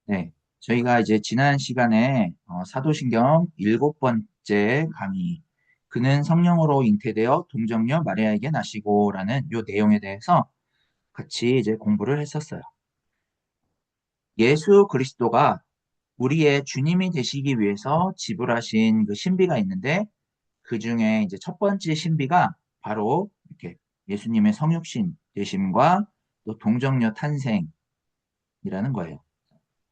네, 저희가 이제 지난 시간에 사도신경 7번째 강의, 그는 성령으로 잉태되어 동정녀 마리아에게 나시고라는 요 내용에 대해서 같이 이제 공부를 했었어요. 예수 그리스도가 우리의 주님이 되시기 위해서 지불하신 그 신비가 있는데, 그 중에 이제 첫 번째 신비가 바로 이렇게 예수님의 성육신 되심과 또 동정녀 탄생이라는 거예요.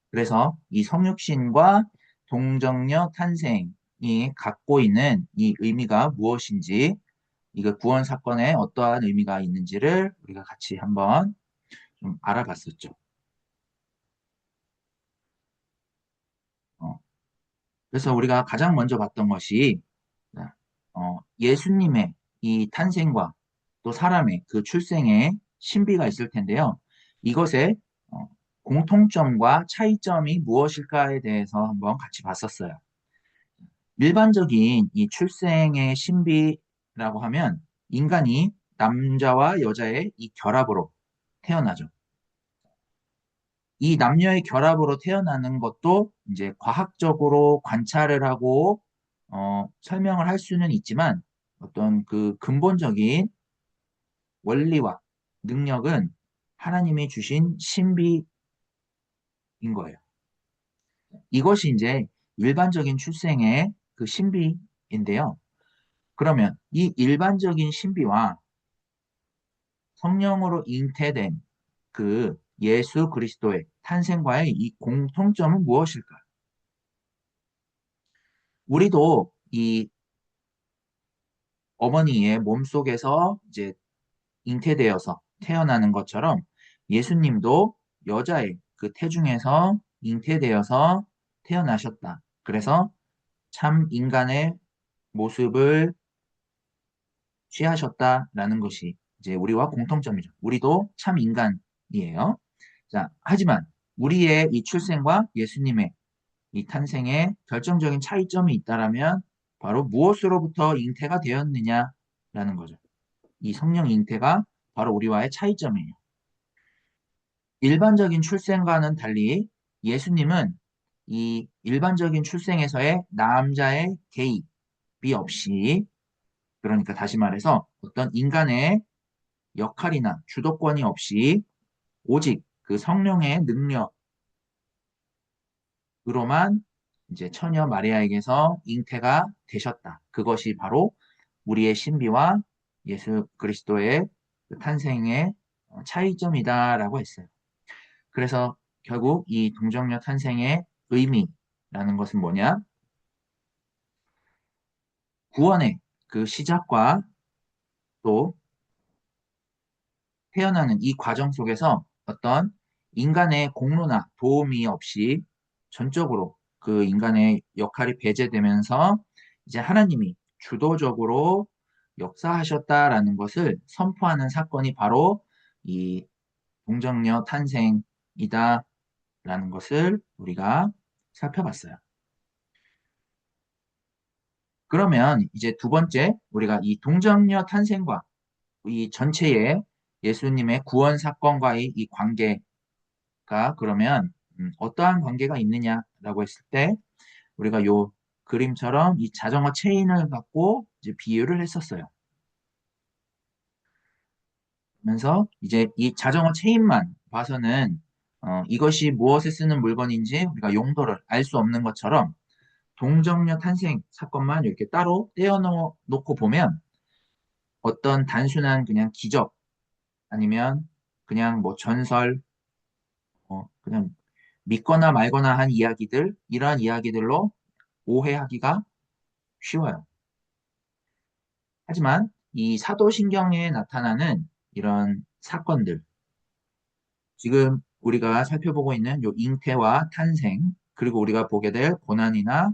그래서 이 성육신과 동정녀 탄생이 갖고 있는 이 의미가 무엇인지, 이거 구원 사건에 어떠한 의미가 있는지를 우리가 같이 한번 좀 알아봤었죠. 어, 그래서 우리가 가장 먼저 봤던 것이 예수님의 이 탄생과 또 사람의 그 출생에 신비가 있을 텐데요. 이것의 어, 공통점과 차이점이 무엇일까에 대해서 한번 같이 봤었어요. 일반적인 이 출생의 신비라고 하면 인간이 남자와 여자의 이 결합으로 태어나죠. 이 남녀의 결합으로 태어나는 것도 이제 과학적으로 관찰을 하고 설명을 할 수는 있지만 어떤 그 근본적인 원리와 능력은 하나님이 주신 신비인 거예요. 이것이 이제 일반적인 출생의 그 신비인데요. 그러면 이 일반적인 신비와 성령으로 잉태된 그 예수 그리스도의 탄생과의 이 공통점은 무엇일까? 우리도 이 어머니의 몸속에서 이제 잉태되어서 태어나는 것처럼 예수님도 여자의 그 태중에서 잉태되어서 태어나셨다. 그래서 참 인간의 모습을 취하셨다라는 것이 이제 우리와 공통점이죠. 우리도 참 인간이에요. 자, 하지만 우리의 이 출생과 예수님의 이 탄생에 결정적인 차이점이 있다라면 바로 무엇으로부터 잉태가 되었느냐라는 거죠. 이 성령 잉태가 바로 우리와의 차이점이에요. 일반적인 출생과는 달리 예수님은 이 일반적인 출생에서의 남자의 개입이 없이, 그러니까 다시 말해서 어떤 인간의 역할이나 주도권이 없이 오직 그 성령의 능력으로만 이제 처녀 마리아에게서 잉태가 되셨다. 그것이 바로 우리의 신비와 예수 그리스도의 그 탄생의 차이점이다라고 했어요. 그래서 결국 이 동정녀 탄생의 의미라는 것은 뭐냐? 구원의 그 시작과 또 태어나는 이 과정 속에서 어떤 인간의 공로나 도움이 없이 전적으로 그 인간의 역할이 배제되면서 이제 하나님이 주도적으로 역사하셨다라는 것을 선포하는 사건이 바로 이 동정녀 탄생이다라는 것을 우리가 살펴봤어요. 그러면 이제 두 번째, 우리가 이 동정녀 탄생과 이 전체의 예수님의 구원 사건과의 이 관계가 그러면 어떠한 관계가 있느냐라고 했을 때 우리가 요 그림처럼 이 자전거 체인을 갖고 이제 비유를 했었어요. 그러면서 이제 이 자전거 체인만 봐서는 이것이 무엇에 쓰는 물건인지 우리가 용도를 알 수 없는 것처럼 동정녀 탄생 사건만 이렇게 따로 떼어놓고 보면 어떤 단순한 그냥 기적 아니면 그냥 뭐 전설, 그냥 믿거나 말거나 한 이야기들, 이러한 이야기들로 오해하기가 쉬워요. 하지만 이 사도신경에 나타나는 이런 사건들, 지금 우리가 살펴보고 있는 요 잉태와 탄생, 그리고 우리가 보게 될 고난이나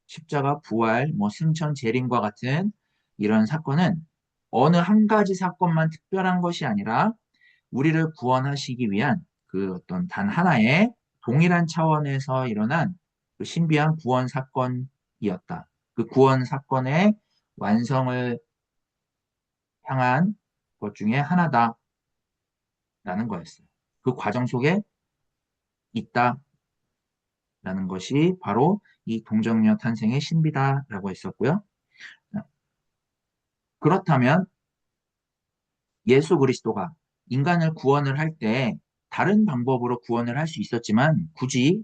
십자가 부활, 뭐 승천 재림과 같은 이런 사건은 어느 한 가지 사건만 특별한 것이 아니라 우리를 구원하시기 위한 그 어떤 단 하나의 동일한 차원에서 일어난 그 신비한 구원 사건이었다. 그 구원 사건의 완성을 향한 것 중에 하나다라는 거였어요. 그 과정 속에 있다. 라는 것이 바로 이 동정녀 탄생의 신비다라고 했었고요. 그렇다면 예수 그리스도가 인간을 구원을 할 때 다른 방법으로 구원을 할 수 있었지만 굳이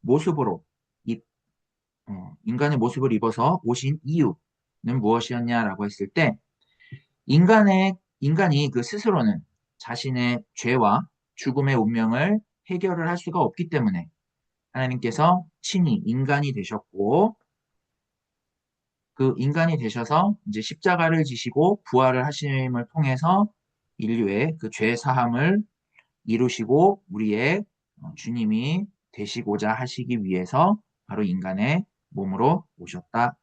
모습으로 이- 인간의 모습을 입어서 오신 이유는 무엇이었냐라고 했을 때 인간이 그 스스로는 자신의 죄와 죽음의 운명을 해결을 할 수가 없기 때문에 하나님께서 친히 인간이 되셨고 그 인간이 되셔서 이제 십자가를 지시고 부활을 하심을 통해서 인류의 그 죄 사함을 이루시고 우리의 주님이 되시고자 하시기 위해서 바로 인간의 몸으로 오셨다라는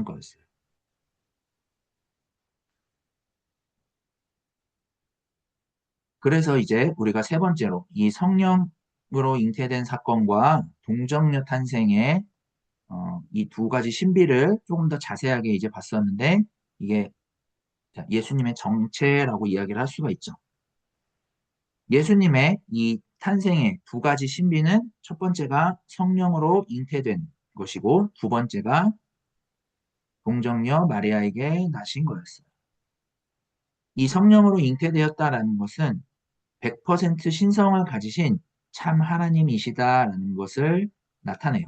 거였어요. 그래서 이제 우리가 세 번째로 이 성령으로 잉태된 사건과 동정녀 탄생의 이 두 가지 신비를 조금 더 자세하게 이제 봤었는데 이게 예수님의 정체라고 이야기를 할 수가 있죠. 예수님의 이 탄생의 두 가지 신비는 첫 번째가 성령으로 잉태된 것이고 두 번째가 동정녀 마리아에게 나신 거였어요. 이 성령으로 잉태되었다라는 것은 100% 신성을 가지신 참 하나님이시다라는 것을 나타내요.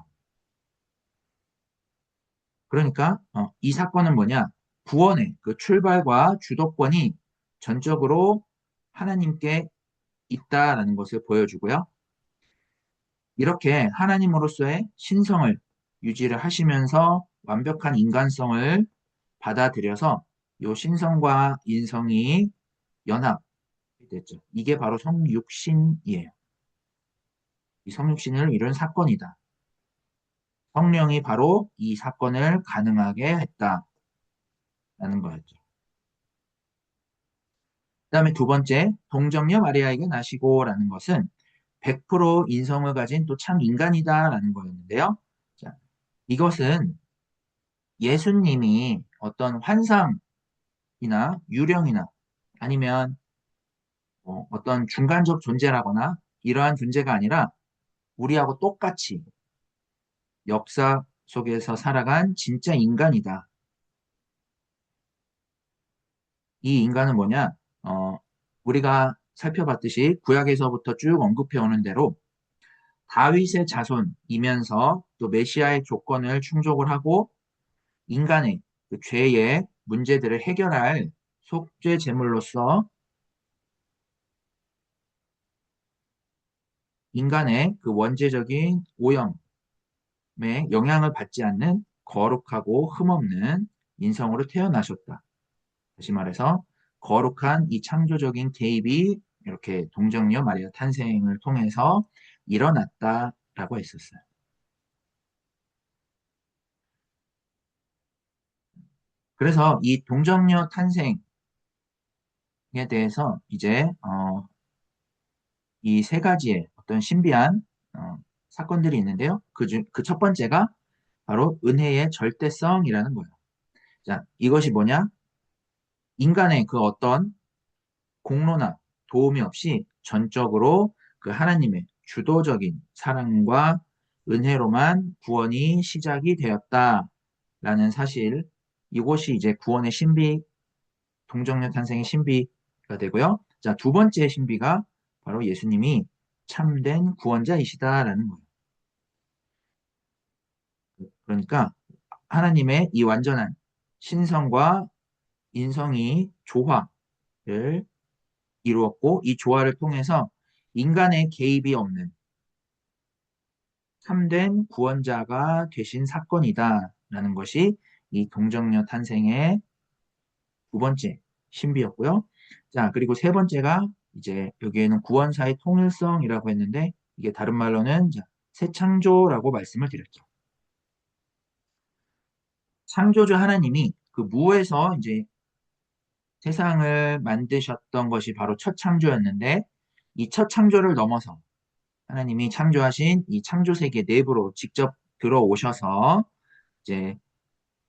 그러니까 이 사건은 뭐냐? 구원의 그 출발과 주도권이 전적으로 하나님께 있다라는 것을 보여주고요. 이렇게 하나님으로서의 신성을 유지를 하시면서 완벽한 인간성을 받아들여서 이 신성과 인성이 연합이 됐죠. 이게 바로 성육신이에요. 이 성육신을 이룬 사건이다. 성령이 바로 이 사건을 가능하게 했다라는 거였죠. 그다음에 두 번째, 동정녀 마리아에게 나시고라는 것은 100% 인성을 가진 또 참 인간이다라는 거였는데요. 자, 이것은 예수님이 어떤 환상이나 유령이나 아니면 어떤 중간적 존재라거나 이러한 존재가 아니라 우리하고 똑같이 역사 속에서 살아간 진짜 인간이다. 이 인간은 뭐냐? 우리가 살펴봤듯이 구약에서부터 쭉 언급해 오는 대로 다윗의 자손이면서 또 메시아의 조건을 충족을 하고 인간의 그 죄의 문제들을 해결할 속죄 제물로서 인간의 그 원죄적인 오염에 영향을 받지 않는 거룩하고 흠없는 인성으로 태어나셨다. 다시 말해서 거룩한 이 창조적인 개입이 이렇게 동정녀 마리아 탄생을 통해서 일어났다라고 했었어요. 그래서 이 동정녀 탄생에 대해서 이제 이 세 가지의 어떤 신비한 사건들이 있는데요. 그 첫 번째가 바로 은혜의 절대성이라는 거예요. 자, 이것이 뭐냐? 인간의 그 어떤 공로나 도움이 없이 전적으로 그 하나님의 주도적인 사랑과 은혜로만 구원이 시작이 되었다라는 사실, 이것이 이제 구원의 신비, 동정녀 탄생의 신비가 되고요. 자, 두 번째 신비가 바로 예수님이 참된 구원자이시다라는 거예요. 그러니까 하나님의 이 완전한 신성과 인성이 조화를 이루었고 이 조화를 통해서 인간의 개입이 없는 참된 구원자가 되신 사건이다라는 것이 이 동정녀 탄생의 두 번째 신비였고요. 자, 그리고 세 번째가 이제 여기에는 구원사의 통일성이라고 했는데 이게 다른 말로는 새 창조라고 말씀을 드렸죠. 창조주 하나님이 그 무에서 이제 세상을 만드셨던 것이 바로 첫 창조였는데 이 첫 창조를 넘어서 하나님이 창조하신 이 창조 세계 내부로 직접 들어오셔서 이제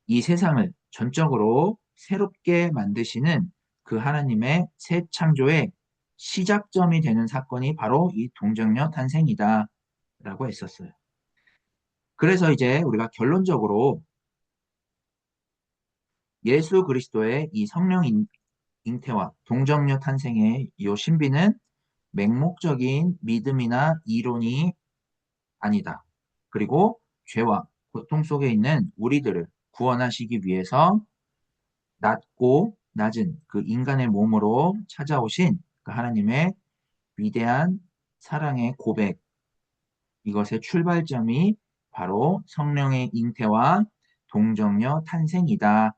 이 세상을 전적으로 새롭게 만드시는 그 하나님의 새 창조의 시작점이 되는 사건이 바로 이 동정녀 탄생이다라는 했었어요. 그래서 이제 우리가 결론적으로 예수 그리스도의 이 성령 잉태와 동정녀 탄생의 이 신비는 맹목적인 믿음이나 이론이 아니다. 그리고 죄와 고통 속에 있는 우리들을 구원하시기 위해서 낮고 낮은 그 인간의 몸으로 찾아오신 그 하나님의 위대한 사랑의 고백, 이것의 출발점이 바로 성령의 잉태와 동정녀 탄생이다.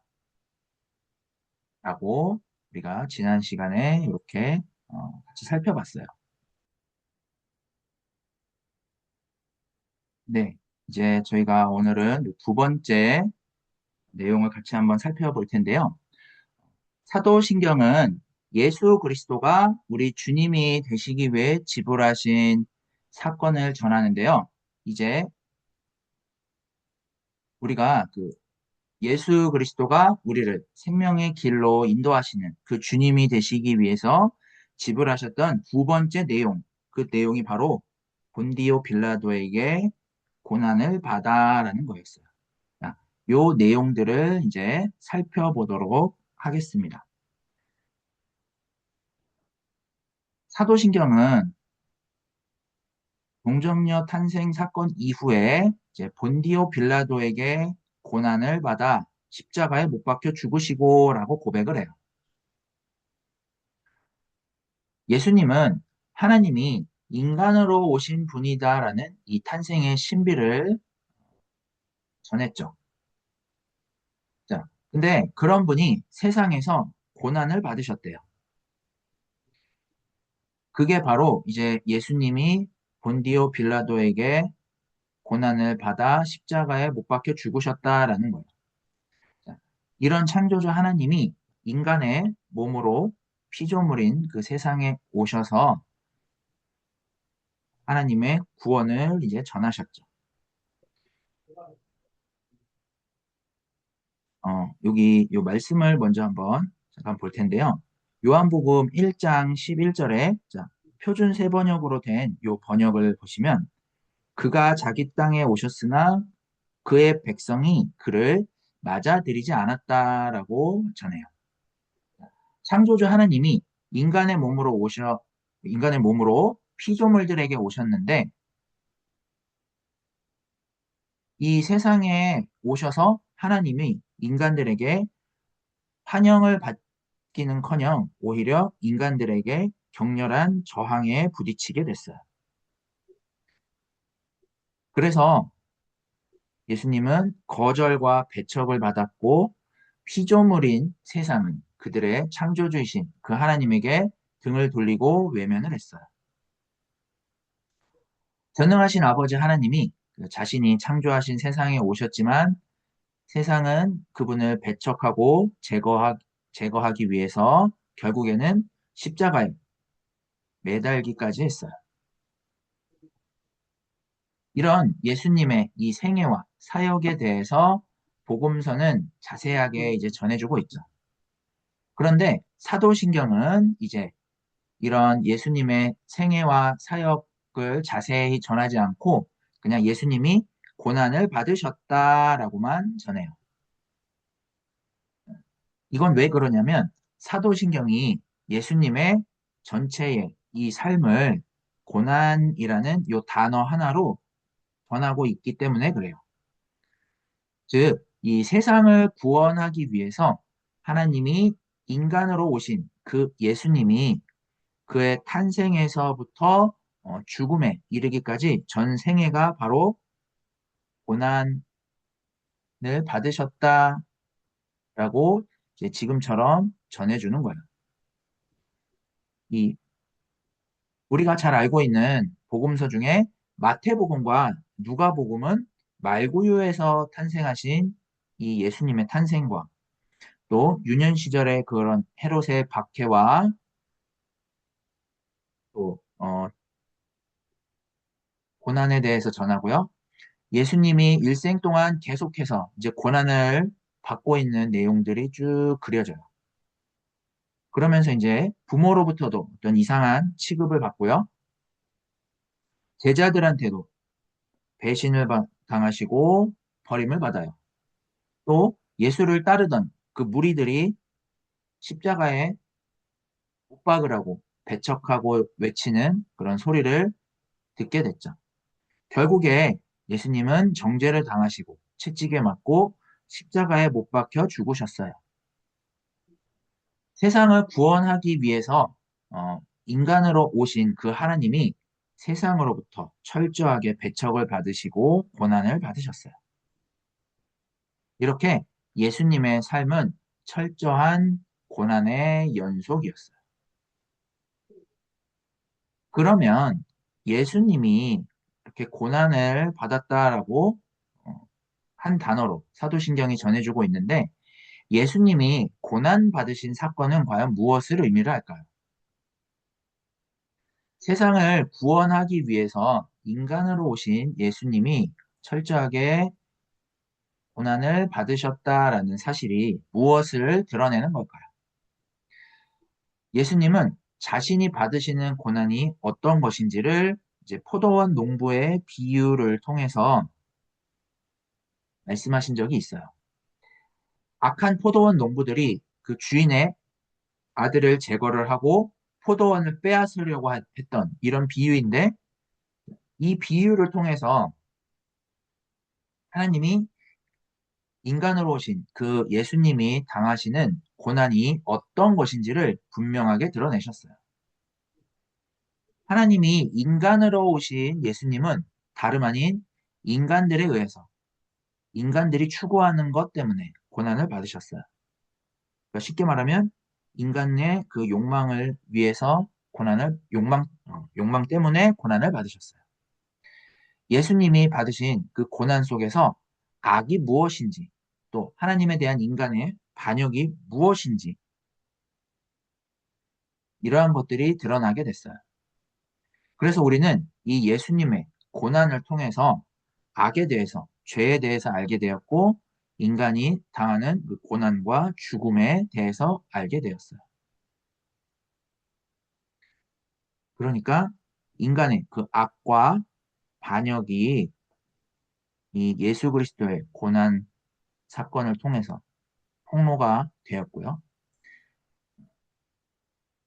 라고 우리가 지난 시간에 이렇게 같이 살펴봤어요. 네, 이제 저희가 오늘은 두 번째 내용을 같이 한번 살펴볼 텐데요. 사도신경은 예수 그리스도가 우리 주님이 되시기 위해 지불하신 사건을 전하는데요. 이제 우리가 그 예수 그리스도가 우리를 생명의 길로 인도하시는 그 주님이 되시기 위해서 지불하셨던 두 번째 내용, 그 내용이 바로 본디오 빌라도에게 고난을 받아라는 거였어요. 자, 요 내용들을 이제 살펴보도록 하겠습니다. 사도신경은 동정녀 탄생 사건 이후에 이제 본디오 빌라도에게 고난을 받아 십자가에 못 박혀 죽으시고라고 고백을 해요. 예수님은 하나님이 인간으로 오신 분이다라는 이 탄생의 신비를 전했죠. 자, 근데 그런 분이 세상에서 고난을 받으셨대요. 그게 바로 이제 예수님이 본디오 빌라도에게 고난을 받아 십자가에 못 박혀 죽으셨다라는 거예요. 자, 이런 창조주 하나님이 인간의 몸으로 피조물인 그 세상에 오셔서 하나님의 구원을 이제 전하셨죠. 여기 요 말씀을 먼저 한번 잠깐 볼 텐데요. 요한복음 1장 11절에 자, 표준 세번역으로 된 요 번역을 보시면 그가 자기 땅에 오셨으나 그의 백성이 그를 맞아들이지 않았다라고 전해요. 창조주 하나님이 인간의 몸으로 피조물들에게 오셨는데 이 세상에 오셔서 하나님이 인간들에게 환영을 받기는커녕 오히려 인간들에게 격렬한 저항에 부딪히게 됐어요. 그래서 예수님은 거절과 배척을 받았고 피조물인 세상은 그들의 창조주이신 그 하나님에게 등을 돌리고 외면을 했어요. 전능하신 아버지 하나님이 그 자신이 창조하신 세상에 오셨지만 세상은 그분을 배척하고 제거하기 위해서 결국에는 십자가에 매달기까지 했어요. 이런 예수님의 이 생애와 사역에 대해서 복음서는 자세하게 이제 전해주고 있죠. 그런데 사도신경은 이제 이런 예수님의 생애와 사역을 자세히 전하지 않고 그냥 예수님이 고난을 받으셨다라고만 전해요. 이건 왜 그러냐면 사도신경이 예수님의 전체의 이 삶을 고난이라는 요 단어 하나로 전하고 있기 때문에 그래요. 즉, 이 세상을 구원하기 위해서 하나님이 인간으로 오신 그 예수님이 그의 탄생에서부터 죽음에 이르기까지 전 생애가 바로 고난을 받으셨다라고 이제 지금처럼 전해주는 거예요. 이 우리가 잘 알고 있는 복음서 중에 마태복음과 누가복음은 말구유에서 탄생하신 이 예수님의 탄생과 또 유년 시절의 그런 헤롯의 박해와 또 고난에 대해서 전하고요. 예수님이 일생 동안 계속해서 이제 고난을 받고 있는 내용들이 쭉 그려져요. 그러면서 이제 부모로부터도 어떤 이상한 취급을 받고요. 제자들한테도 배신을 당하시고 버림을 받아요. 또 예수를 따르던 그 무리들이 십자가에 못 박으라고 배척하고 외치는 그런 소리를 듣게 됐죠. 결국에 예수님은 정죄를 당하시고 채찍에 맞고 십자가에 못 박혀 죽으셨어요. 세상을 구원하기 위해서 인간으로 오신 그 하나님이 세상으로부터 철저하게 배척을 받으시고 고난을 받으셨어요. 이렇게 예수님의 삶은 철저한 고난의 연속이었어요. 그러면 예수님이 이렇게 고난을 받았다라고 한 단어로 사도신경이 전해주고 있는데 예수님이 고난 받으신 사건은 과연 무엇을 의미를 할까요? 세상을 구원하기 위해서 인간으로 오신 예수님이 철저하게 고난을 받으셨다라는 사실이 무엇을 드러내는 걸까요? 예수님은 자신이 받으시는 고난이 어떤 것인지를 이제 포도원 농부의 비유를 통해서 말씀하신 적이 있어요. 악한 포도원 농부들이 그 주인의 아들을 제거를 하고 포도원을 빼앗으려고 했던 이런 비유인데 이 비유를 통해서 하나님이 인간으로 오신 그 예수님이 당하시는 고난이 어떤 것인지를 분명하게 드러내셨어요. 하나님이 인간으로 오신 예수님은 다름 아닌 인간들에 의해서 인간들이 추구하는 것 때문에 고난을 받으셨어요. 그러니까 쉽게 말하면 인간의 그 욕망을 위해서 욕망 때문에 고난을 받으셨어요. 예수님이 받으신 그 고난 속에서 악이 무엇인지 또 하나님에 대한 인간의 반역이 무엇인지 이러한 것들이 드러나게 됐어요. 그래서 우리는 이 예수님의 고난을 통해서 악에 대해서, 죄에 대해서 알게 되었고, 인간이 당하는 그 고난과 죽음에 대해서 알게 되었어요. 그러니까 인간의 그 악과 반역이 이 예수 그리스도의 고난 사건을 통해서 폭로가 되었고요.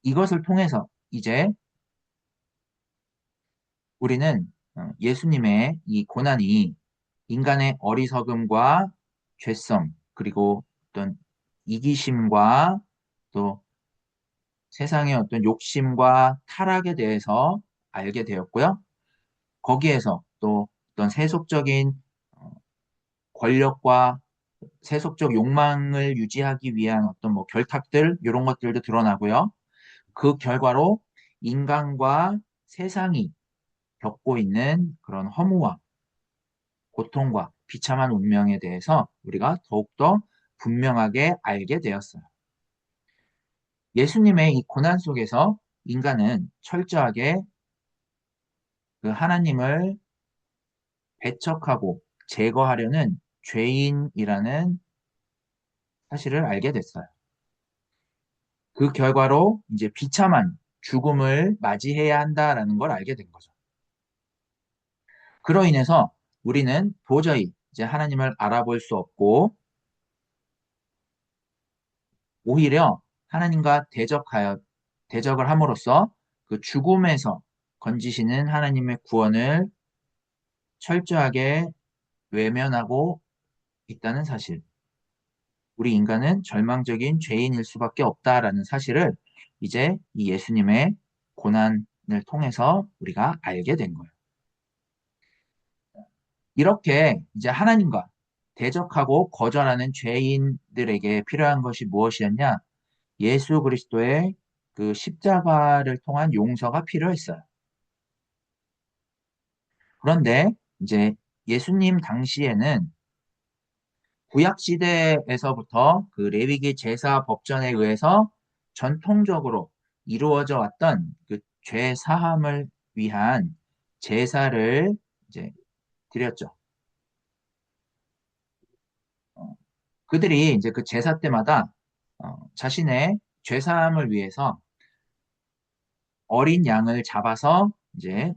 이것을 통해서 이제 우리는 예수님의 이 고난이 인간의 어리석음과 죄성, 그리고 어떤 이기심과 또 세상의 어떤 욕심과 타락에 대해서 알게 되었고요. 거기에서 또 어떤 세속적인 어, 권력과 세속적 욕망을 유지하기 위한 어떤 뭐 결탁들, 이런 것들도 드러나고요. 그 결과로 인간과 세상이 겪고 있는 그런 허무와 고통과 비참한 운명에 대해서 우리가 더욱더 분명하게 알게 되었어요. 예수님의 이 고난 속에서 인간은 철저하게 그 하나님을 배척하고 제거하려는 죄인이라는 사실을 알게 됐어요. 그 결과로 이제 비참한 죽음을 맞이해야 한다라는 걸 알게 된 거죠. 그로 인해서 우리는 도저히 이제 하나님을 알아볼 수 없고 오히려 하나님과 대적을 함으로써 그 죽음에서 건지시는 하나님의 구원을 철저하게 외면하고 있다는 사실. 우리 인간은 절망적인 죄인일 수밖에 없다라는 사실을 이제 이 예수님의 고난을 통해서 우리가 알게 된 거예요. 이렇게 이제 하나님과 대적하고 거절하는 죄인들에게 필요한 것이 무엇이었냐? 예수 그리스도의 그 십자가를 통한 용서가 필요했어요. 그런데 이제 예수님 당시에는 구약 시대에서부터 그 레위기 제사 법전에 의해서 전통적으로 이루어져 왔던 그 죄 사함을 위한 제사를 이제 드렸죠. 어, 그들이 이제 그 제사 때마다 자신의 죄 사함을 위해서 어린 양을 잡아서 이제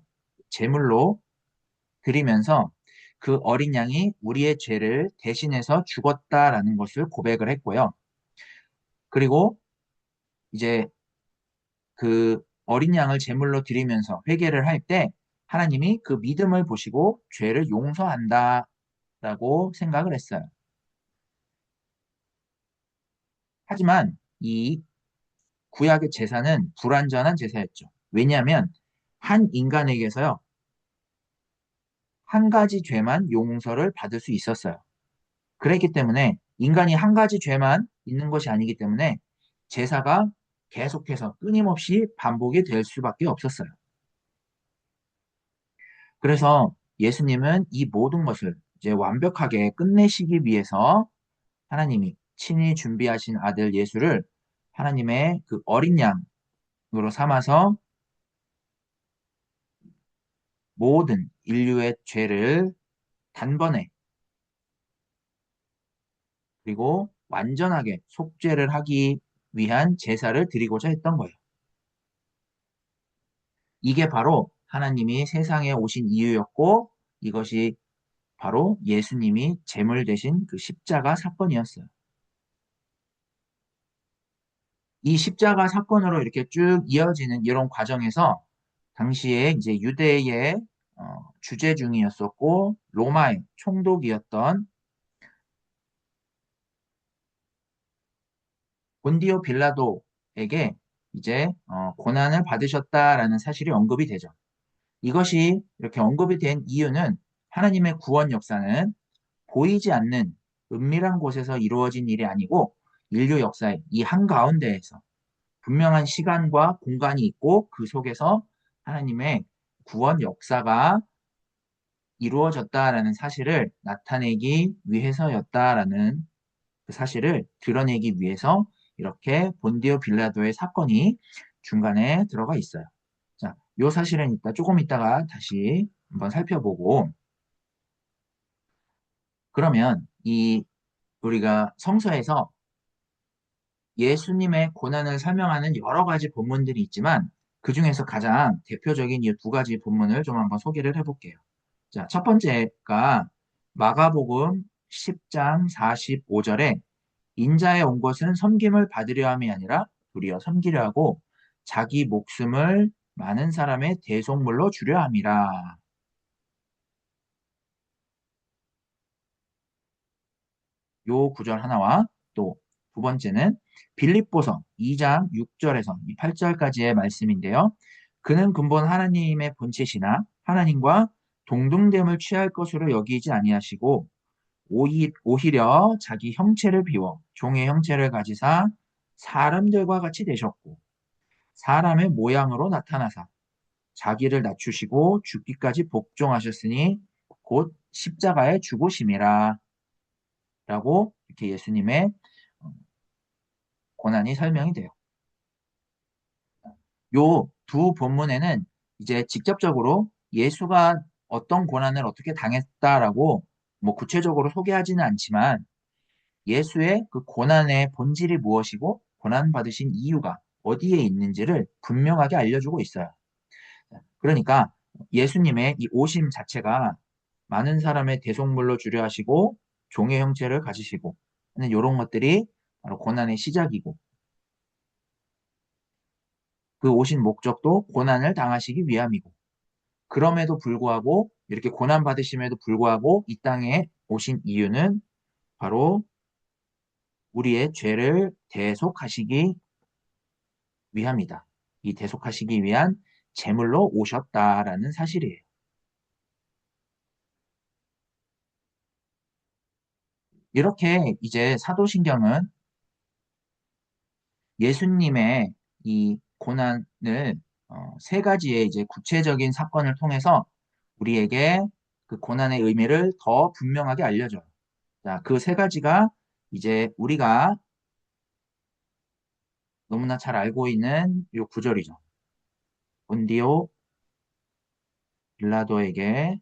제물로 드리면서 그 어린 양이 우리의 죄를 대신해서 죽었다라는 것을 고백을 했고요. 그리고 이제 그 어린 양을 제물로 드리면서 회개를 할 때 하나님이 그 믿음을 보시고 죄를 용서한다라고 생각을 했어요. 하지만 이 구약의 제사는 불완전한 제사였죠. 왜냐하면 한 인간에게서요, 한 가지 죄만 용서를 받을 수 있었어요. 그랬기 때문에 인간이 한 가지 죄만 있는 것이 아니기 때문에 제사가 계속해서 끊임없이 반복이 될 수밖에 없었어요. 그래서 예수님은 이 모든 것을 이제 완벽하게 끝내시기 위해서 하나님이 친히 준비하신 아들 예수를 하나님의 그 어린 양으로 삼아서 모든 인류의 죄를 단번에 그리고 완전하게 속죄를 하기 위한 제사를 드리고자 했던 거예요. 이게 바로 하나님이 세상에 오신 이유였고 이것이 바로 예수님이 제물 되신 그 십자가 사건이었어요. 이 십자가 사건으로 이렇게 쭉 이어지는 이런 과정에서 당시에 이제 유대의 주재 중이었었고 로마의 총독이었던 본디오 빌라도에게 이제 고난을 받으셨다라는 사실이 언급이 되죠. 이것이 이렇게 언급이 된 이유는 하나님의 구원 역사는 보이지 않는 은밀한 곳에서 이루어진 일이 아니고 인류 역사의 이 한가운데에서 분명한 시간과 공간이 있고 그 속에서 하나님의 구원 역사가 이루어졌다라는 사실을 나타내기 위해서였다라는 그 사실을 드러내기 위해서 이렇게 본디오 빌라도의 사건이 중간에 들어가 있어요. 자, 요 사실은 조금 이따가 다시 한번 살펴보고 그러면 이 우리가 성서에서 예수님의 고난을 설명하는 여러 가지 본문들이 있지만 그 중에서 가장 대표적인 이 두 가지 본문을 좀 한번 소개를 해볼게요. 자, 첫 번째가 마가복음 10장 45절에 인자에 온 것은 섬김을 받으려 함이 아니라 도리어 섬기려 하고 자기 목숨을 많은 사람의 대속물로 주려 함이라. 요 구절 하나와 또 두 번째는 빌립보서 2장 6절에서 8절까지의 말씀인데요. 그는 근본 하나님의 본체시나 하나님과 동등됨을 취할 것으로 여기지 아니하시고 오히려 자기 형체를 비워 종의 형체를 가지사 사람들과 같이 되셨고 사람의 모양으로 나타나사 자기를 낮추시고 죽기까지 복종하셨으니 곧 십자가의 죽으심이라 라고 이렇게 예수님의 고난이 설명이 돼요. 요 두 본문에는 이제 직접적으로 예수가 어떤 고난을 어떻게 당했다라고 뭐 구체적으로 소개하지는 않지만 예수의 그 고난의 본질이 무엇이고 고난받으신 이유가 어디에 있는지를 분명하게 알려주고 있어요. 그러니까 예수님의 이 오심 자체가 많은 사람의 대속물로 주려 하시고 종의 형체를 가지시고 하는 이런 것들이 바로 고난의 시작이고 그 오신 목적도 고난을 당하시기 위함이고 그럼에도 불구하고 이렇게 고난 받으심에도 불구하고 이 땅에 오신 이유는 바로 우리의 죄를 대속하시기 위함이다. 이 대속하시기 위한 제물로 오셨다라는 사실이에요. 이렇게 이제 사도신경은 예수님의 이 고난을 세 가지의 이제 구체적인 사건을 통해서 우리에게 그 고난의 의미를 더 분명하게 알려줘요. 자, 그 세 가지가 이제 우리가 너무나 잘 알고 있는 요 구절이죠. 본디오 빌라도에게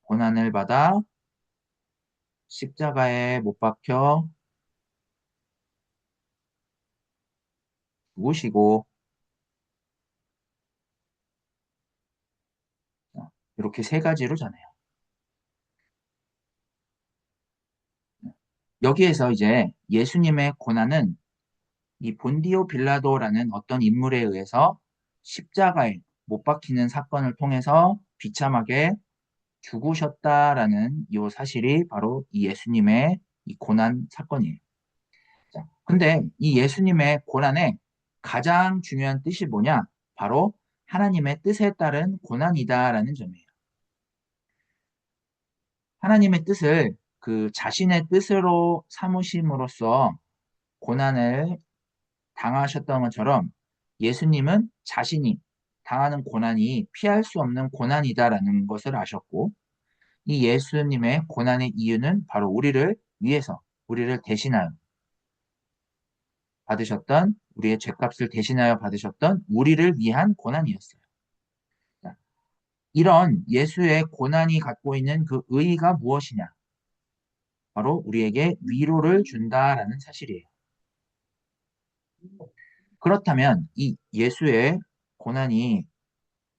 고난을 받아 십자가에 못 박혀 죽으시고 이렇게 세 가지로 전해요. 여기에서 이제 예수님의 고난은 이 본디오 빌라도라는 어떤 인물에 의해서 십자가에 못 박히는 사건을 통해서 비참하게 죽으셨다라는 이 사실이 바로 이 예수님의 이 고난 사건이에요. 자, 근데 이 예수님의 고난의 가장 중요한 뜻이 뭐냐? 바로 하나님의 뜻에 따른 고난이다라는 점이에요. 하나님의 뜻을 그 자신의 뜻으로 삼으심으로써 고난을 당하셨던 것처럼 예수님은 자신이 당하는 고난이 피할 수 없는 고난이다라는 것을 아셨고 이 예수님의 고난의 이유는 바로 우리를 위해서 우리를 대신하여 받으셨던 우리의 죄값을 대신하여 받으셨던 우리를 위한 고난이었어요. 자, 이런 예수의 고난이 갖고 있는 그 의의가 무엇이냐? 바로 우리에게 위로를 준다라는 사실이에요. 그렇다면 이 예수의 고난이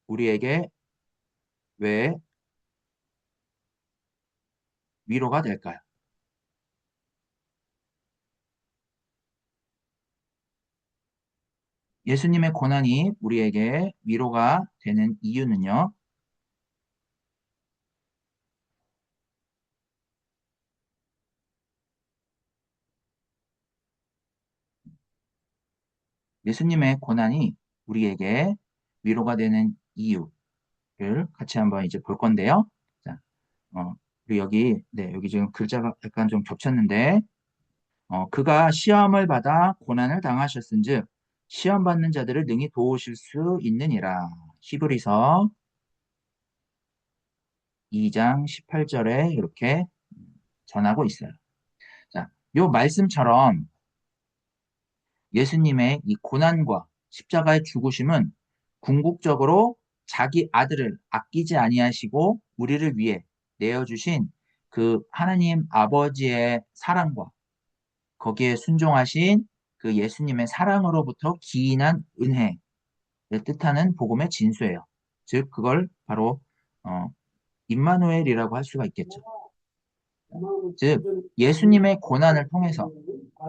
우리에게 왜 위로가 될까요? 예수님의 고난이 우리에게 위로가 되는 이유는요. 예수님의 고난이 우리에게 위로가 되는 이유를 같이 한번 이제 볼 건데요. 자, 그리고 여기 지금 글자가 약간 좀 겹쳤는데, 그가 시험을 받아 고난을 당하셨은즉 시험 받는 자들을 능히 도우실 수 있느니라. 히브리서 2장 18절에 이렇게 전하고 있어요. 자, 요 말씀처럼 예수님의 이 고난과 십자가의 죽으심은 궁극적으로 자기 아들을 아끼지 아니하시고 우리를 위해 내어주신 그 하나님 아버지의 사랑과 거기에 순종하신 그 예수님의 사랑으로부터 기인한 은혜를 뜻하는 복음의 진수예요. 즉 그걸 바로 어, 임마누엘이라고 할 수가 있겠죠. 즉 예수님의 고난을 통해서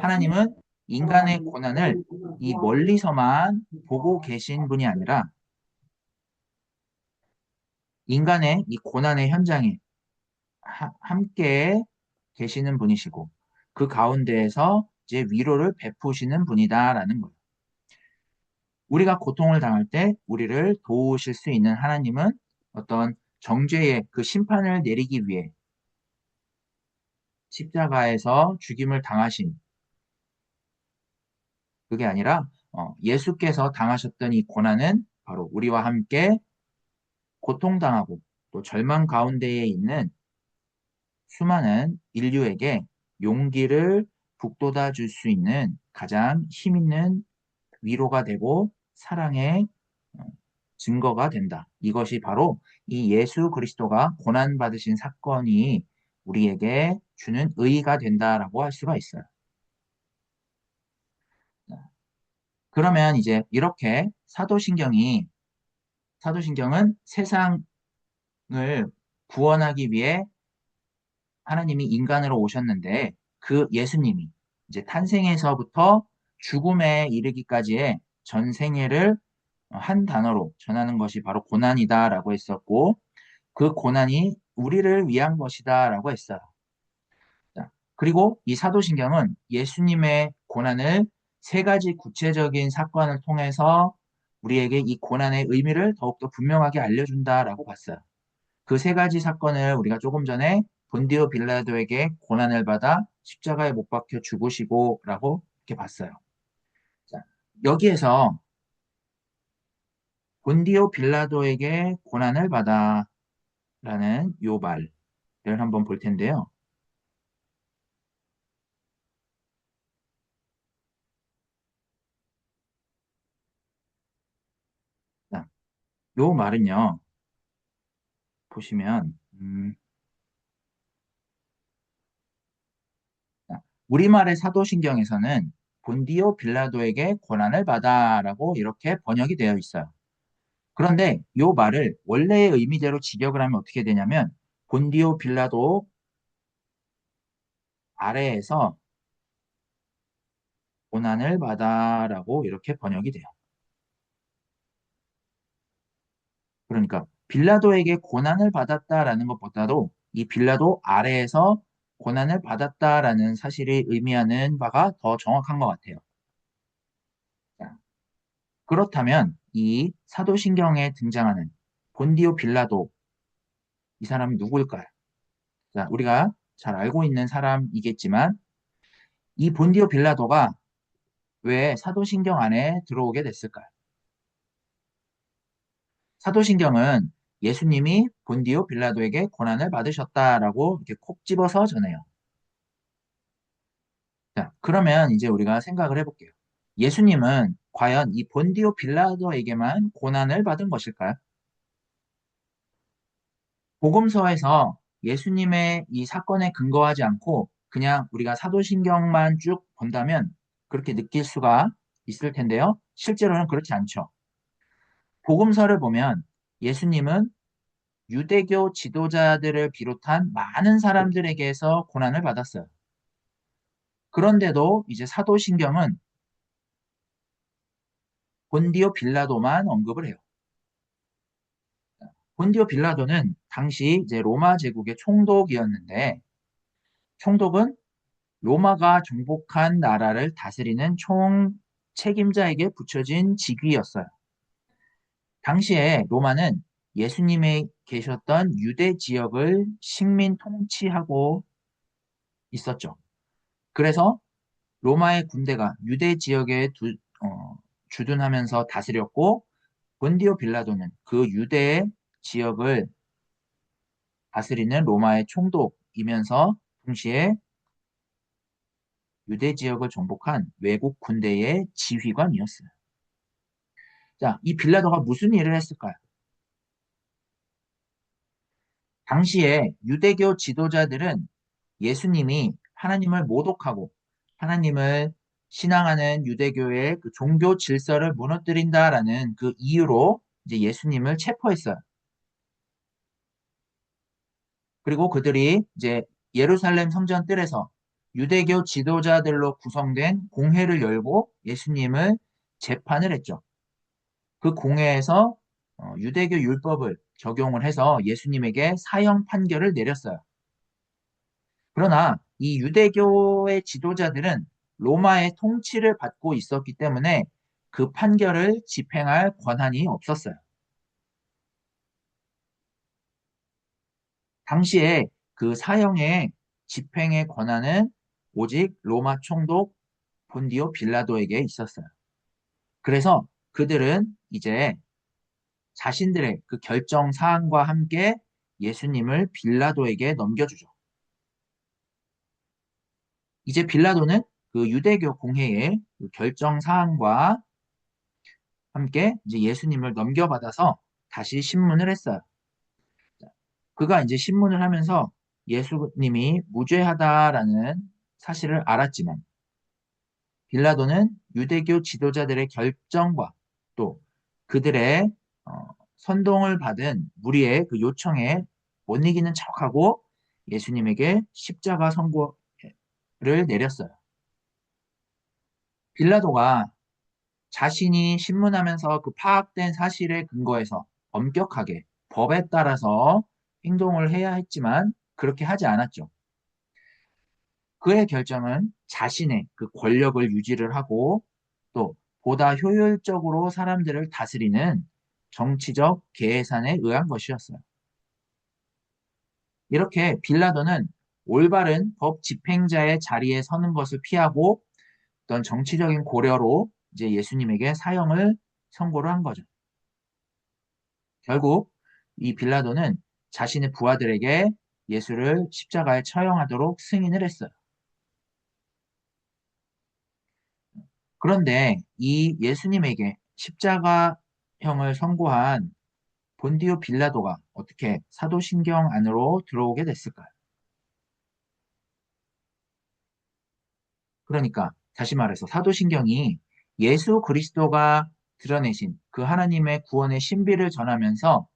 하나님은 인간의 고난을 이 멀리서만 보고 계신 분이 아니라 인간의 이 고난의 현장에 함께 계시는 분이시고 그 가운데에서 이제 위로를 베푸시는 분이다라는 거예요. 우리가 고통을 당할 때 우리를 도우실 수 있는 하나님은 어떤 정죄의 그 심판을 내리기 위해 십자가에서 죽임을 당하신 그게 아니라 예수께서 당하셨던 이 고난은 바로 우리와 함께 고통당하고 또 절망 가운데에 있는 수많은 인류에게 용기를 북돋아 줄 수 있는 가장 힘 있는 위로가 되고 사랑의 어, 증거가 된다. 이것이 바로 이 예수 그리스도가 고난받으신 사건이 우리에게 주는 의의가 된다라고 할 수가 있어요. 그러면 이제 이렇게 사도신경은 세상을 구원하기 위해 하나님이 인간으로 오셨는데 그 예수님이 이제 탄생에서부터 죽음에 이르기까지의 전 생애를 한 단어로 전하는 것이 바로 고난이다라고 했었고 그 고난이 우리를 위한 것이다라고 했어요. 자, 그리고 이 사도신경은 예수님의 고난을 세 가지 구체적인 사건을 통해서 우리에게 이 고난의 의미를 더욱더 분명하게 알려준다라고 봤어요. 그 세 가지 사건을 우리가 조금 전에 본디오 빌라도에게 고난을 받아 십자가에 못 박혀 죽으시고라고 이렇게 봤어요. 자, 여기에서 본디오 빌라도에게 고난을 받아라는 요 말을 한번 볼 텐데요. 자, 요 말은요, 보시면, 자, 우리말의 사도신경에서는 본디오 빌라도에게 고난을 받아라고 이렇게 번역이 되어 있어요. 그런데 이 말을 원래의 의미대로 직역을 하면 어떻게 되냐면 본디오 빌라도 아래에서 고난을 받아라고 이렇게 번역이 돼요. 그러니까 빌라도에게 고난을 받았다라는 것보다도 이 빌라도 아래에서 고난을 받았다라는 사실이 의미하는 바가 더 정확한 것 같아요. 자, 그렇다면 이 사도신경에 등장하는 본디오 빌라도 이 사람이 누구일까요? 자, 우리가 잘 알고 있는 사람이겠지만 이 본디오 빌라도가 왜 사도신경 안에 들어오게 됐을까요? 사도신경은 예수님이 본디오 빌라도에게 고난을 받으셨다라고 이렇게 콕 집어서 전해요. 자, 그러면 이제 우리가 생각을 해볼게요. 예수님은 과연 이 본디오 빌라도에게만 고난을 받은 것일까요? 복음서에서 예수님의 이 사건에 근거하지 않고 그냥 우리가 사도신경만 쭉 본다면 그렇게 느낄 수가 있을 텐데요. 실제로는 그렇지 않죠. 복음서를 보면 예수님은 유대교 지도자들을 비롯한 많은 사람들에게서 고난을 받았어요. 그런데도 이제 사도신경은 본디오 빌라도만 언급을 해요. 본디오 빌라도는 당시 이제 로마 제국의 총독이었는데 총독은 로마가 정복한 나라를 다스리는 총 책임자에게 붙여진 직위였어요. 당시에 로마는 예수님이 계셨던 유대 지역을 식민 통치하고 있었죠. 그래서 로마의 군대가 유대 지역에 주둔하면서 다스렸고 본디오 빌라도는 그 유대 지역을 다스리는 로마의 총독이면서 동시에 유대 지역을 정복한 외국 군대의 지휘관이었어요. 자, 이 빌라도가 무슨 일을 했을까요? 당시에 유대교 지도자들은 예수님이 하나님을 모독하고 하나님을 신앙하는 유대교의 그 종교 질서를 무너뜨린다라는 그 이유로 이제 예수님을 체포했어요. 그리고 그들이 이제 예루살렘 성전 뜰에서 유대교 지도자들로 구성된 공회를 열고 예수님을 재판을 했죠. 그 공회에서 유대교 율법을 적용을 해서 예수님에게 사형 판결을 내렸어요. 그러나 이 유대교의 지도자들은 로마의 통치를 받고 있었기 때문에 그 판결을 집행할 권한이 없었어요. 당시에 그 사형의 집행의 권한은 오직 로마 총독 본디오 빌라도에게 있었어요. 그래서 그들은 이제 자신들의 그 결정 사항과 함께 예수님을 빌라도에게 넘겨주죠. 이제 빌라도는 그 유대교 공회의 그 결정 사항과 함께 이제 예수님을 넘겨받아서 다시 신문을 했어요. 그가 이제 신문을 하면서 예수님이 무죄하다라는 사실을 알았지만 빌라도는 유대교 지도자들의 결정과 또 그들의 어, 선동을 받은 무리의 그 요청에 못 이기는 척하고 예수님에게 십자가 선고를 내렸어요. 빌라도가 자신이 신문하면서 그 파악된 사실에 근거해서 엄격하게 법에 따라서 행동을 해야 했지만 그렇게 하지 않았죠. 그의 결정은 자신의 그 권력을 유지를 하고 또 보다 효율적으로 사람들을 다스리는 정치적 계산에 의한 것이었어요. 이렇게 빌라도는 올바른 법 집행자의 자리에 서는 것을 피하고 어떤 정치적인 고려로 이제 예수님에게 사형을 선고를 한 거죠. 결국 이 빌라도는 자신의 부하들에게 예수를 십자가에 처형하도록 승인을 했어요. 그런데 이 예수님에게 십자가형을 선고한 본디오 빌라도가 어떻게 사도신경 안으로 들어오게 됐을까요? 그러니까 다시 말해서 사도신경이 예수 그리스도가 드러내신 그 하나님의 구원의 신비를 전하면서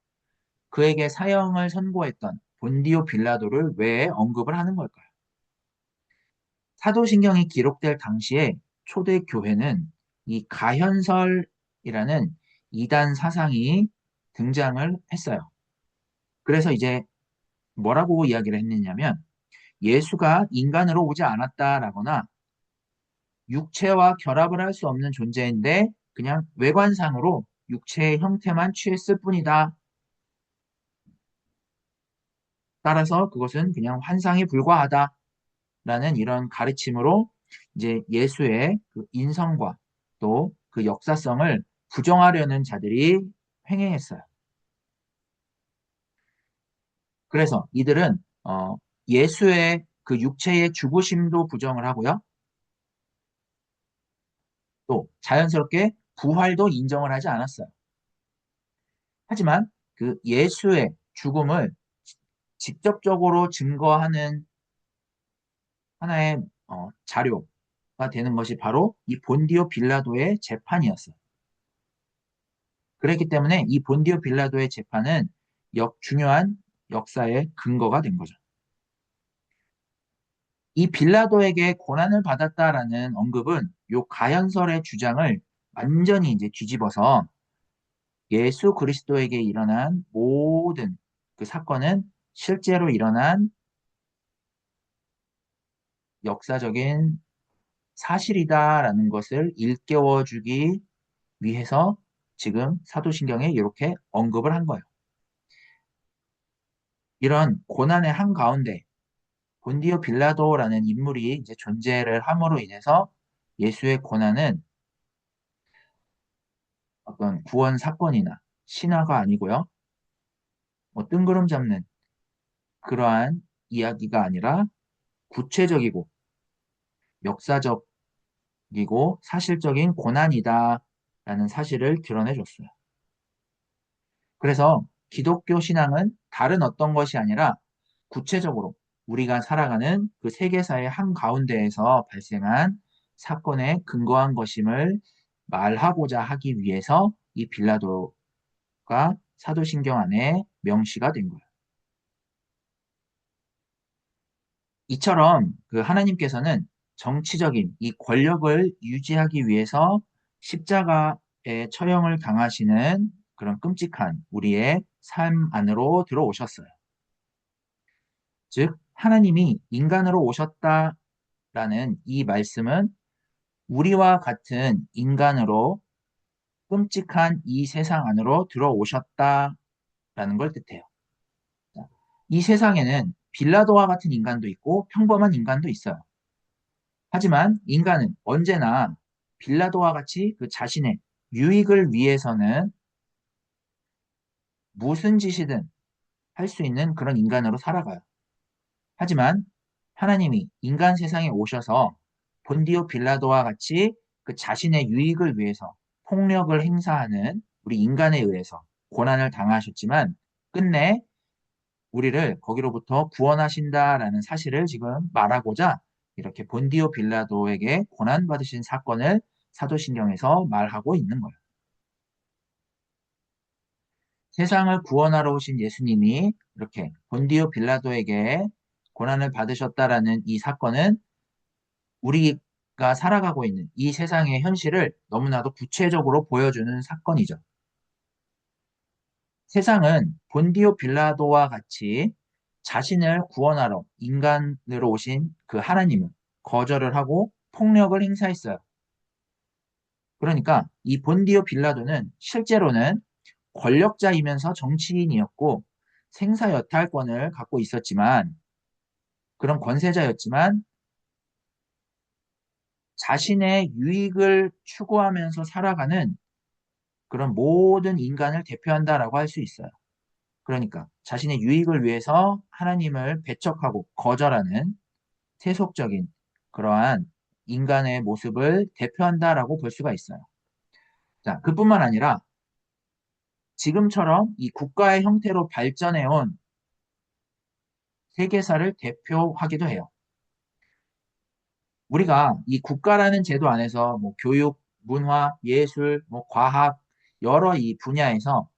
그에게 사형을 선고했던 본디오 빌라도를 왜 언급을 하는 걸까요? 사도신경이 기록될 당시에 초대 교회는 이 가현설이라는 이단 사상이 등장을 했어요. 그래서 이제 뭐라고 이야기를 했느냐면 예수가 인간으로 오지 않았다라거나 육체와 결합을 할 수 없는 존재인데 그냥 외관상으로 육체의 형태만 취했을 뿐이다. 따라서 그것은 그냥 환상에 불과하다라는 이런 가르침으로 이제 예수의 그 인성과 또 그 역사성을 부정하려는 자들이 횡행했어요. 그래서 이들은 예수의 그 육체의 죽으심도 부정을 하고요. 또 자연스럽게 부활도 인정을 하지 않았어요. 하지만 그 예수의 죽음을 직접적으로 증거하는 하나의 자료가 되는 것이 바로 이 본디오 빌라도의 재판이었어요. 그렇기 때문에 이 본디오 빌라도의 재판은 중요한 역사의 근거가 된 거죠. 이 빌라도에게 고난을 받았다라는 언급은 요 가연설의 주장을 완전히 이제 뒤집어서 예수 그리스도에게 일어난 모든 그 사건은 실제로 일어난 역사적인 사실이다라는 것을 일깨워 주기 위해서 지금 사도신경에 이렇게 언급을 한 거예요. 이런 고난의 한가운데 본디오 빌라도라는 인물이 이제 존재를 함으로 인해서 예수의 고난은 어떤 구원 사건이나 신화가 아니고요. 뭐 뜬구름 잡는 그러한 이야기가 아니라 구체적이고 역사적이고 사실적인 고난이다라는 사실을 드러내 줬어요. 그래서 기독교 신앙은 다른 어떤 것이 아니라 구체적으로 우리가 살아가는 그 세계사의 한가운데에서 발생한 사건에 근거한 것임을 말하고자 하기 위해서 이 빌라도가 사도신경 안에 명시가 된 거예요. 이처럼 그 하나님께서는 정치적인 이 권력을 유지하기 위해서 십자가의 처형을 당하시는 그런 끔찍한 우리의 삶 안으로 들어오셨어요. 즉, 하나님이 인간으로 오셨다라는 이 말씀은 우리와 같은 인간으로 끔찍한 이 세상 안으로 들어오셨다라는 걸 뜻해요. 이 세상에는 빌라도와 같은 인간도 있고 평범한 인간도 있어요. 하지만 인간은 언제나 빌라도와 같이 그 자신의 유익을 위해서는 무슨 짓이든 할 수 있는 그런 인간으로 살아가요. 하지만 하나님이 인간 세상에 오셔서 본디오 빌라도와 같이 그 자신의 유익을 위해서 폭력을 행사하는 우리 인간에 의해서 고난을 당하셨지만 끝내 우리를 거기로부터 구원하신다라는 사실을 지금 말하고자 이렇게 본디오 빌라도에게 고난받으신 사건을 사도신경에서 말하고 있는 거예요. 세상을 구원하러 오신 예수님이 이렇게 본디오 빌라도에게 고난을 받으셨다라는 이 사건은 우리가 살아가고 있는 이 세상의 현실을 너무나도 구체적으로 보여주는 사건이죠. 세상은 본디오 빌라도와 같이 자신을 구원하러 인간으로 오신 그 하나님을 거절을 하고 폭력을 행사했어요. 그러니까 이 본디오 빌라도는 실제로는 권력자이면서 정치인이었고 생사여탈권을 갖고 있었지만 그런 권세자였지만 자신의 유익을 추구하면서 살아가는 그런 모든 인간을 대표한다라고 할 수 있어요. 그러니까 자신의 유익을 위해서 하나님을 배척하고 거절하는 세속적인 그러한 인간의 모습을 대표한다라고 볼 수가 있어요. 자, 그뿐만 아니라 지금처럼 이 국가의 형태로 발전해온 세계사를 대표하기도 해요. 우리가 이 국가라는 제도 안에서 뭐 교육, 문화, 예술, 뭐 과학 여러 이 분야에서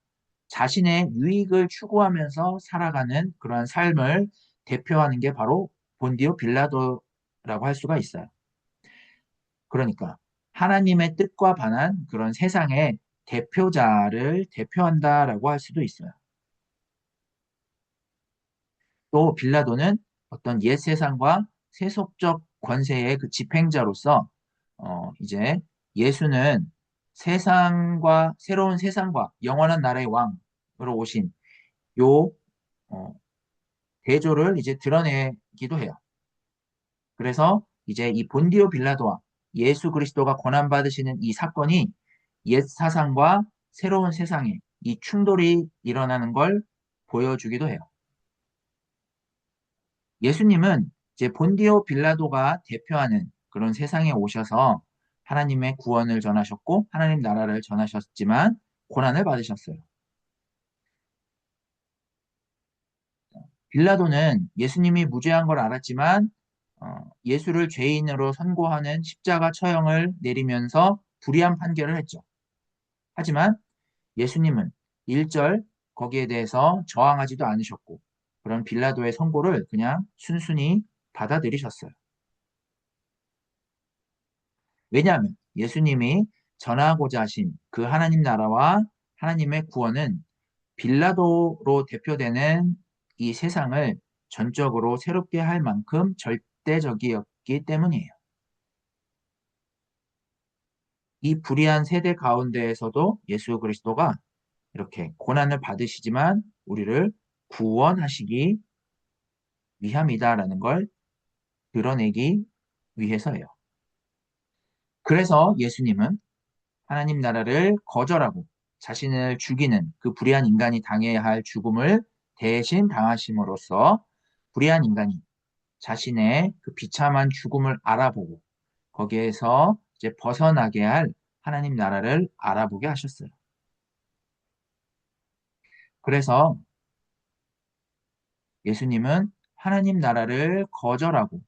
자신의 유익을 추구하면서 살아가는 그러한 삶을 대표하는 게 바로 본디오 빌라도라고 할 수가 있어요. 그러니까 하나님의 뜻과 반한 그런 세상의 대표자를 대표한다라고 할 수도 있어요. 또 빌라도는 어떤 옛 세상과 세속적 권세의 그 집행자로서 이제 예수는 세상과 새로운 세상과 영원한 나라의 왕으로 오신 요 어, 대조를 이제 드러내기도 해요. 그래서 이제 이 본디오 빌라도와 예수 그리스도가 고난 받으시는 이 사건이 옛 사상과 새로운 세상의 이 충돌이 일어나는 걸 보여주기도 해요. 예수님은 이제 본디오 빌라도가 대표하는 그런 세상에 오셔서 하나님의 구원을 전하셨고 하나님 나라를 전하셨지만 고난을 받으셨어요. 빌라도는 예수님이 무죄한 걸 알았지만 예수를 죄인으로 선고하는 십자가 처형을 내리면서 불의한 판결을 했죠. 하지만 예수님은 일절 거기에 대해서 저항하지도 않으셨고 그런 빌라도의 선고를 그냥 순순히 받아들이셨어요. 왜냐하면 예수님이 전하고자 하신 그 하나님 나라와 하나님의 구원은 빌라도로 대표되는 이 세상을 전적으로 새롭게 할 만큼 절대적이었기 때문이에요. 이 불의한 세대 가운데에서도 예수 그리스도가 이렇게 고난을 받으시지만 우리를 구원하시기 위함이다라는 걸 드러내기 위해서예요. 그래서 예수님은 하나님 나라를 거절하고 자신을 죽이는 그 불의한 인간이 당해야 할 죽음을 대신 당하심으로써 불의한 인간이 자신의 그 비참한 죽음을 알아보고 거기에서 이제 벗어나게 할 하나님 나라를 알아보게 하셨어요. 그래서 예수님은 하나님 나라를 거절하고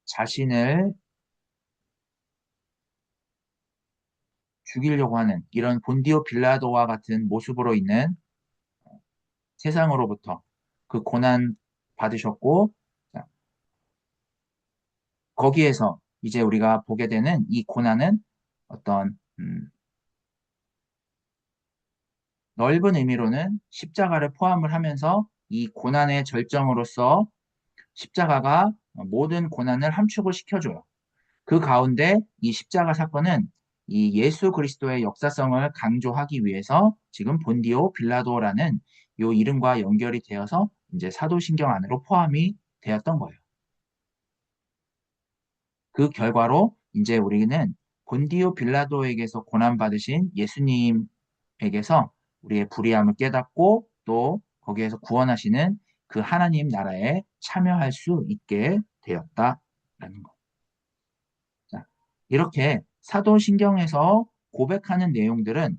자신을 죽이려고 하는 이런 본디오 빌라도와 같은 모습으로 있는 세상으로부터 그 고난 받으셨고 거기에서 이제 우리가 보게 되는 이 고난은 어떤 넓은 의미로는 십자가를 포함을 하면서 이 고난의 절정으로서 십자가가 모든 고난을 함축을 시켜줘요. 그 가운데 이 십자가 사건은 이 예수 그리스도의 역사성을 강조하기 위해서 지금 본디오 빌라도라는 요 이름과 연결이 되어서 이제 사도신경 안으로 포함이 되었던 거예요. 그 결과로 이제 우리는 본디오 빌라도에게서 고난받으신 예수님에게서 우리의 불의함을 깨닫고 또 거기에서 구원하시는 그 하나님 나라에 참여할 수 있게 되었다라는 것. 자, 이렇게 사도신경에서 고백하는 내용들은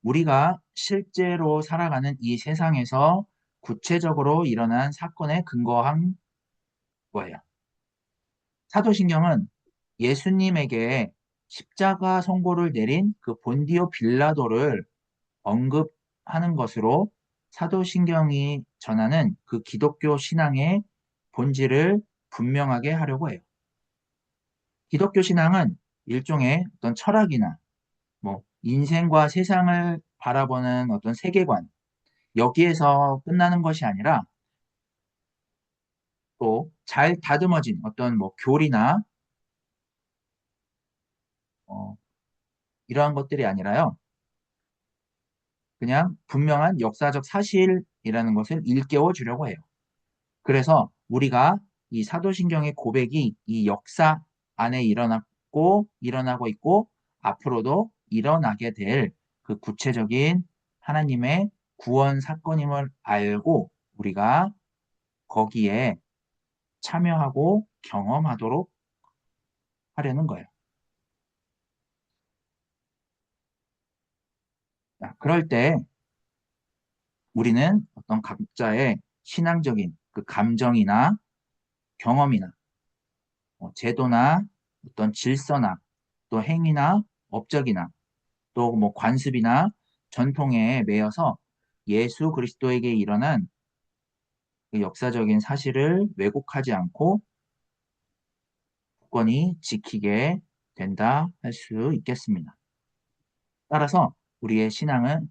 우리가 실제로 살아가는 이 세상에서 구체적으로 일어난 사건에 근거한 거예요. 사도신경은 예수님에게 십자가 선고를 내린 그 본디오 빌라도를 언급하는 것으로 사도신경이 전하는 그 기독교 신앙의 본질을 분명하게 하려고 해요. 기독교 신앙은 일종의 어떤 철학이나 뭐 인생과 세상을 바라보는 어떤 세계관 여기에서 끝나는 것이 아니라 또 잘 다듬어진 어떤 뭐 교리나 어, 이러한 것들이 아니라요. 그냥 분명한 역사적 사실이라는 것을 일깨워 주려고 해요. 그래서 우리가 이 사도신경의 고백이 이 역사 안에 일어났고 일어나고 있고 앞으로도 일어나게 될 그 구체적인 하나님의 구원 사건임을 알고 우리가 거기에 참여하고 경험하도록 하려는 거예요. 자, 그럴 때 우리는 어떤 각자의 신앙적인 그 감정이나 경험이나 제도나 어떤 질서나 또 행위나 업적이나 또 뭐 관습이나 전통에 매여서 예수 그리스도에게 일어난 그 역사적인 사실을 왜곡하지 않고 굳건히 지키게 된다 할 수 있겠습니다. 따라서 우리의 신앙은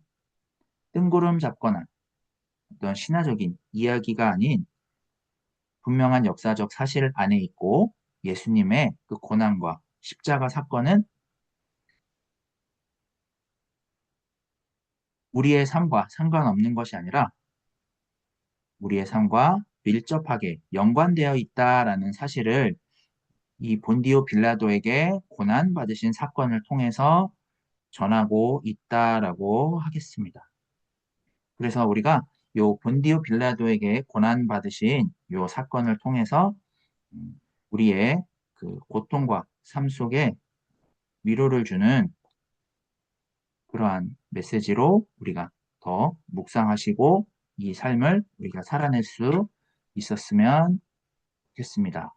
뜬구름 잡거나 어떤 신화적인 이야기가 아닌 분명한 역사적 사실 안에 있고 예수님의 그 고난과 십자가 사건은 우리의 삶과 상관없는 것이 아니라 우리의 삶과 밀접하게 연관되어 있다라는 사실을 이 본디오 빌라도에게 고난받으신 사건을 통해서 전하고 있다라고 하겠습니다. 그래서 우리가 요 본디오 빌라도에게 고난받으신 요 사건을 통해서 우리의 그 고통과 삶 속에 위로를 주는 그러한 메시지로 우리가 더 묵상하시고 이 삶을 우리가 살아낼 수 있었으면 좋겠습니다.